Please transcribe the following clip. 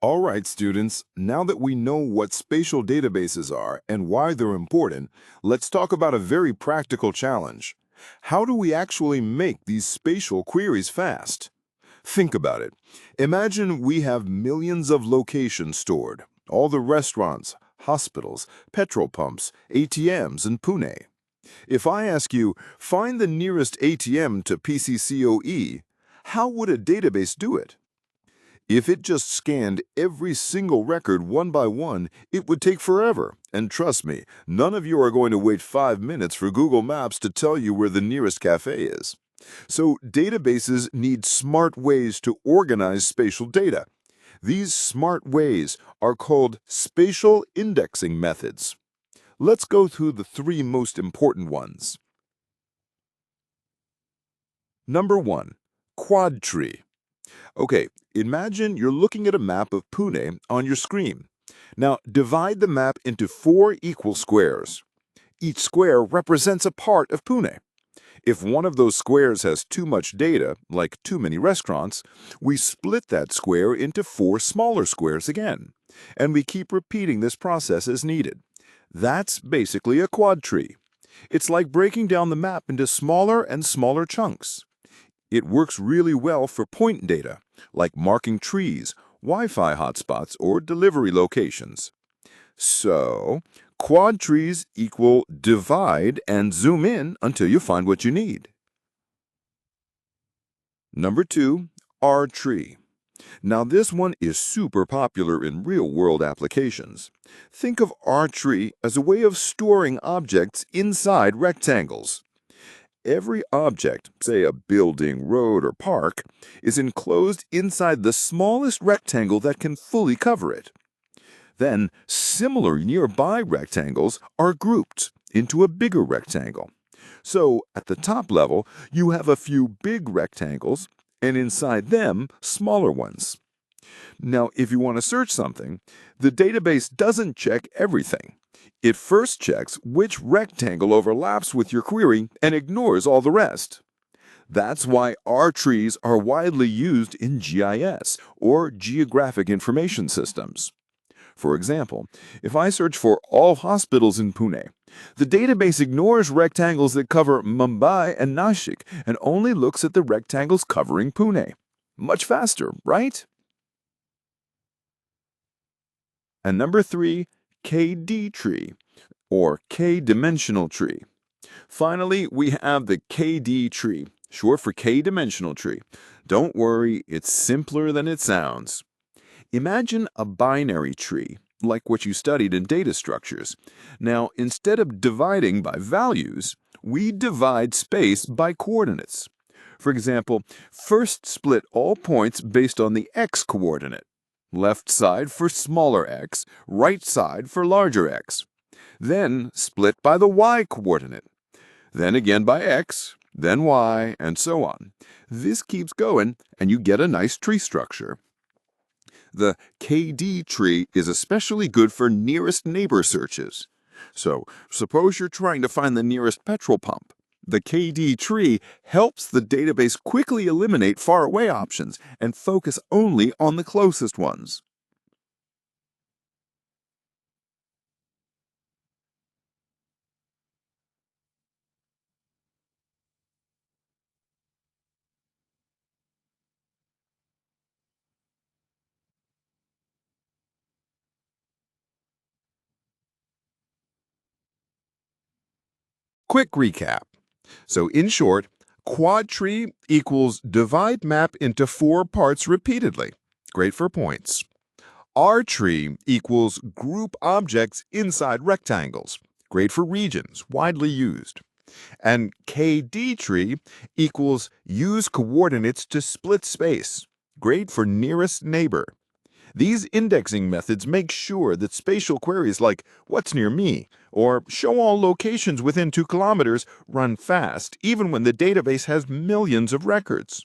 All right, students, now that we know what spatial databases are and why they're important, let's talk about a very practical challenge. How do we actually make these spatial queries fast? Think about it. Imagine we have millions of locations stored, all the restaurants, hospitals, petrol pumps, ATMs in Pune. If I ask you, find the nearest ATM to PCCOE, how would a database do it? If it just scanned every single record one by one, it would take forever. And trust me, none of you are going to wait 5 minutes for Google Maps to tell you where the nearest cafe is. So databases need smart ways to organize spatial data. These smart ways are called spatial indexing methods. Let's go through the three most important ones. Number 1. Quad tree. Okay, imagine you're looking at a map of Pune on your screen. Now, divide the map into 4 equal squares. Each square represents a part of Pune. If one of those squares has too much data, like too many restaurants, we split that square into 4 smaller squares again. And we keep repeating this process as needed. That's basically a quad tree. It's like breaking down the map into smaller and smaller chunks. It works really well for point data, like marking trees, Wi-Fi hotspots, or delivery locations. So, quad trees equal divide and zoom in until you find what you need. Number 2, R tree. Now this one is super popular in real-world applications. Think of R tree as a way of storing objects inside rectangles. Every object, say a building, road, or park, is enclosed inside the smallest rectangle that can fully cover it. Then, similar nearby rectangles are grouped into a bigger rectangle. So, at the top level, you have a few big rectangles, and inside them, smaller ones. Now, if you want to search something, the database doesn't check everything. It first checks which rectangle overlaps with your query and ignores all the rest. That's why R trees are widely used in GIS, or Geographic Information Systems. For example, if I search for all hospitals in Pune, the database ignores rectangles that cover Mumbai and Nashik and only looks at the rectangles covering Pune. Much faster, right? And number 3, KD tree, or K-dimensional tree. Finally, we have the KD tree, short for K-dimensional tree. Don't worry, it's simpler than it sounds. Imagine a binary tree, like what you studied in data structures. Now, instead of dividing by values, we divide space by coordinates. For example, first split all points based on the x-coordinate. Left side for smaller x, right side for larger x. Then split by the y-coordinate. Then again by x, then y, and so on. This keeps going, and you get a nice tree structure. The KD tree is especially good for nearest neighbor searches. So, suppose you're trying to find the nearest petrol pump. The KD tree helps the database quickly eliminate faraway options and focus only on the closest ones. Quick recap. So in short, quad tree equals divide map into 4 parts repeatedly. Great for points. R tree equals group objects inside rectangles. Great for regions, widely used. And KD tree equals use coordinates to split space. Great for nearest neighbor. These indexing methods make sure that spatial queries like "What's near me?" or "Show all locations within 2 kilometers" run fast, even when the database has millions of records.